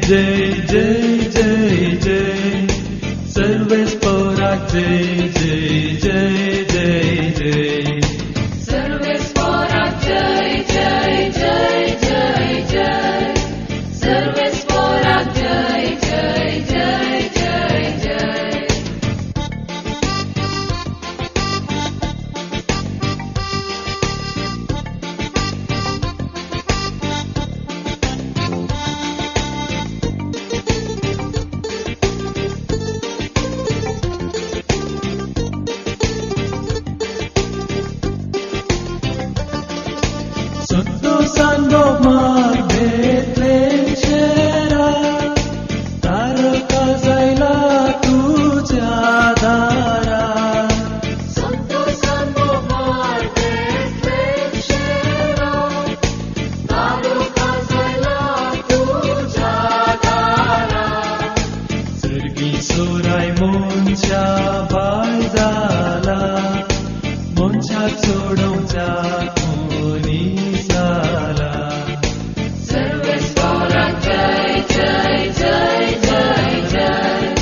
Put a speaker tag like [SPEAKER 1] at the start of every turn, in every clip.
[SPEAKER 1] जय जय जय जय सर्वेस पोराक जय जय जय जय जय
[SPEAKER 2] सर्वेस पोराक जय जय जय जय जय सर्वेस पोराक जय जय जय जय जय
[SPEAKER 1] Santo mar Bethlehem shehra तारका जायला तुझ्या दारात
[SPEAKER 2] Santo Santo mar Bethlehem shehra तारका जायला तुझ्या दारात
[SPEAKER 1] सर्गी सोराय मोनच्या बाळ झाला मोनच्या सोडवच्या कोणी साला
[SPEAKER 2] सर्वेस पोराक जय जय जय जय जय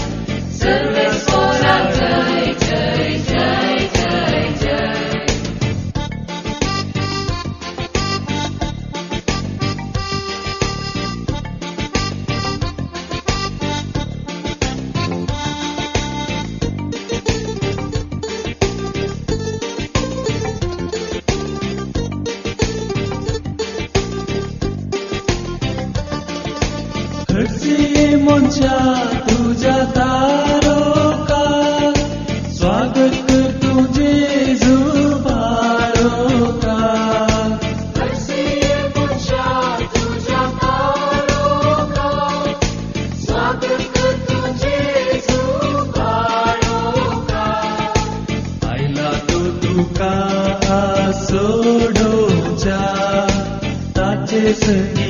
[SPEAKER 2] सर्वेस पोराक जय जय जय जय जय
[SPEAKER 1] हरसी मोनच्या तुझ्या तारोका स्वागत कर तुझे जुबारोका
[SPEAKER 2] हरसिये मोनच्या तुझ्या तारोका स्वागत कर तुझे जुबारोका
[SPEAKER 1] आयला तो तुका सोडोच्या ताचे सनी